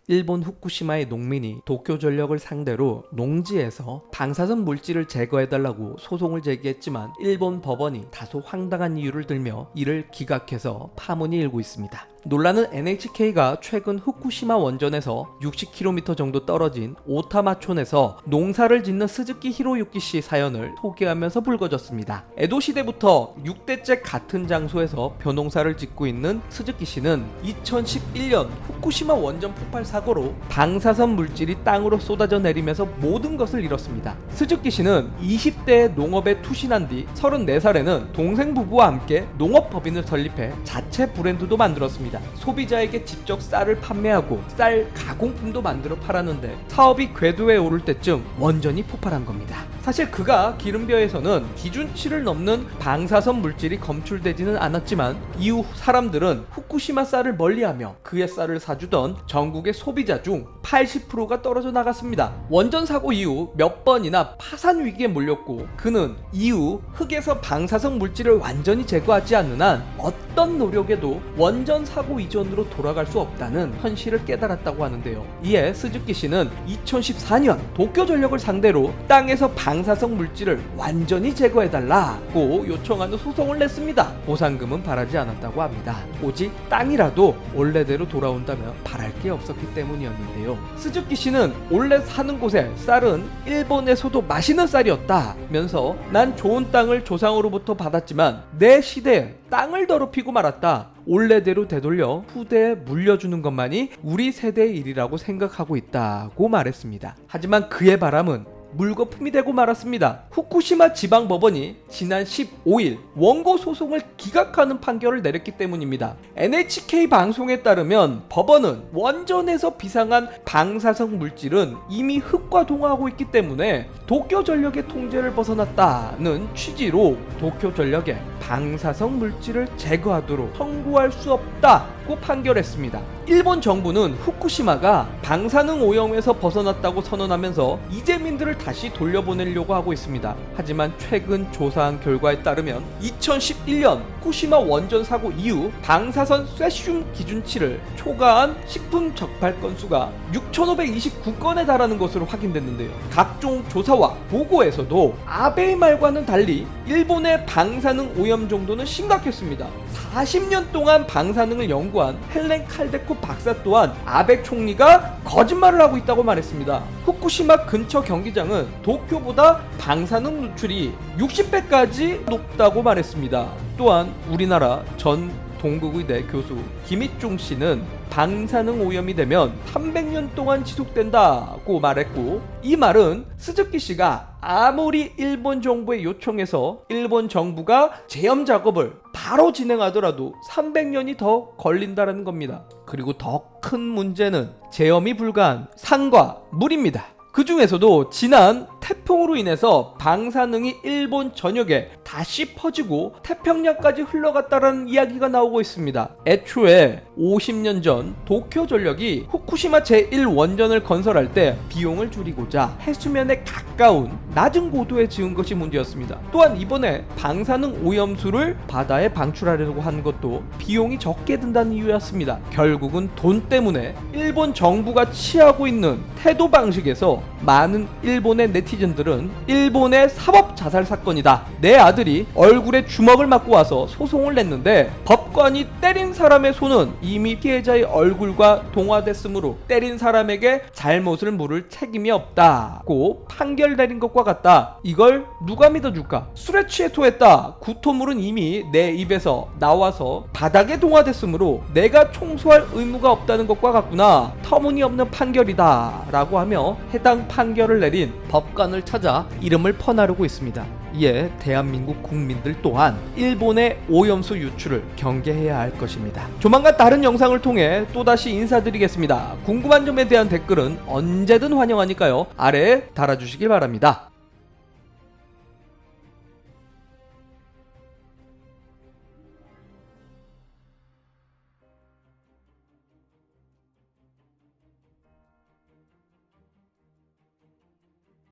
일본 후쿠시마의 농민이 도쿄전력을 상대로 농지에서 방사선 물질을 제거해달라고 소송을 제기했지만 일본 법원이 다소 황당한 이유를 들며 이를 기각해서 파문이 일고 있습니다. 논란은 NHK가 최근 후쿠시마 원전에서 60km 정도 떨어진 오타마촌에서 농사를 짓는 스즈키 히로유키 씨 사연을 소개하면서 불거졌습니다. 에도 시대부터 6대째 같은 장소에서 벼농사를 짓고 있는 스즈키 씨는 2011년 후쿠시마 원전 폭발 사고로 방사선 물질이 땅으로 쏟아져 내리면서 모든 것을 잃었습니다. 스즈키 씨는 20대에 농업에 투신한 뒤 34살에는 동생 부부와 함께 농업법인을 설립해 자체 브랜드도 만들었습니다. 소비자에게 직접 쌀을 판매하고 쌀 가공품도 만들어 팔았는데 사업이 궤도에 오를 때쯤 원전이 폭발한 겁니다. 사실 그가 기름벼에서는 기준치를 넘는 방사선 물질이 검출되지는 않았지만 이후 사람들은 후쿠시마 쌀을 멀리하며 그의 쌀을 사주던 전국의 소비자 중 80%가 떨어져 나갔습니다. 원전 사고 이후 몇 번이나 파산 위기에 몰렸고 그는 이후 흙에서 방사선 물질을 완전히 제거하지 않는 한 어떤 노력에도 원전 사고 이전으로 돌아갈 수 없다는 현실을 깨달았다고 하는데요. 이에 스즈키 씨는 2014년 도쿄전력을 상대로 땅에서 방사성 물질을 완전히 제거해달라고 요청하는 소송을 냈습니다. 보상금은 바라지 않았다고 합니다. 오직 땅이라도 원래대로 돌아온다면 바랄 게 없었기 때문이었는데요. 스즈키 씨는 원래 사는 곳에 쌀은 일본에서도 맛있는 쌀이었다면서 난 좋은 땅을 조상으로부터 받았지만 내 시대에 땅을 더럽히고 말았다. 원래대로 되돌려 후대에 물려주는 것만이 우리 세대의 일이라고 생각하고 있다고 말했습니다. 하지만 그의 바람은 물거품이 되고 말았습니다. 후쿠시마 지방법원이 지난 15일 원고 소송을 기각하는 판결을 내렸기 때문입니다. NHK 방송에 따르면 법원은 원전에서 비상한 방사성 물질은 이미 흙과 동화하고 있기 때문에 도쿄전력의 통제를 벗어났다는 취지로 도쿄전력에 방사성 물질을 제거하도록 청구할 수 없다고 판결했습니다. 일본 정부는 후쿠시마가 방사능 오염에서 벗어났다고 선언하면서 이재민들을 다시 돌려보내려고 하고 있습니다. 하지만 최근 조사한 결과에 따르면 2011년 후쿠시마 원전 사고 이후 방사선 쇠슘 기준치를 초과한 식품 적발 건수가 6,529건에 달하는 것으로 확인됐는데요. 각종 조사와 보고에서도 아베의 말과는 달리 일본의 방사능 오염 정도는 심각했습니다. 40년 동안 방사능을 연구한 헬렌 칼데코 박사 또한 아베 총리가 거짓말을 하고 있다고 말했습니다. 후쿠시마 근처 경기장은 도쿄보다 방사능 노출이 60배까지 높다고 말했습니다. 또한 우리나라 전 동국의대 교수 김희중 씨는 방사능 오염이 되면 300년 동안 지속된다고 말했고, 이 말은 스즈키 씨가 아무리 일본 정부에 요청해서 일본 정부가 제염 작업을 바로 진행하더라도 300년이 더 걸린다는 겁니다. 그리고 더 큰 문제는 제염이 불가한 산과 물입니다. 그 중에서도 지난 태풍으로 인해서 방사능이 일본 전역에 다시 퍼지고 태평양까지 흘러갔다는 이야기가 나오고 있습니다. 애초에 50년 전 도쿄전력이 후쿠시마 제1원전을 건설할 때 비용을 줄이고자 해수면에 가까운 낮은 고도에 지은 것이 문제였습니다. 또한 이번에 방사능 오염수를 바다에 방출하려고 한 것도 비용이 적게 든다는 이유였습니다. 결국은 돈 때문에 일본 정부가 취하고 있는 태도 방식에서 많은 일본의 네티즌들은 일본의 사법 자살 사건이다. 내 아들이 얼굴에 주먹을 맞고 와서 소송을 냈는데 법관이 때린 사람의 손은 이미 피해자의 얼굴과 동화됐으므로 때린 사람에게 잘못을 물을 책임이 없다고 판결 내린 것과 같다. 이걸 누가 믿어줄까? 술에 취해 토했다. 구토물은 이미 내 입에서 나와서 바닥에 동화됐으므로 내가 총수할 의무가 없다는 것과 같구나. 터무니없는 판결이다 라고 하며 해당 판결을 내린 법관을 찾아 이름을 퍼나르고 있습니다. 이에 대한민국 국민들 또한 일본의 오염수 유출을 경계해야 할 것입니다. 조만간 다른 영상을 통해 또다시 인사드리겠습니다. 궁금한 점에 대한 댓글은 언제든 환영하니까요. 아래에 달아주시길 바랍니다.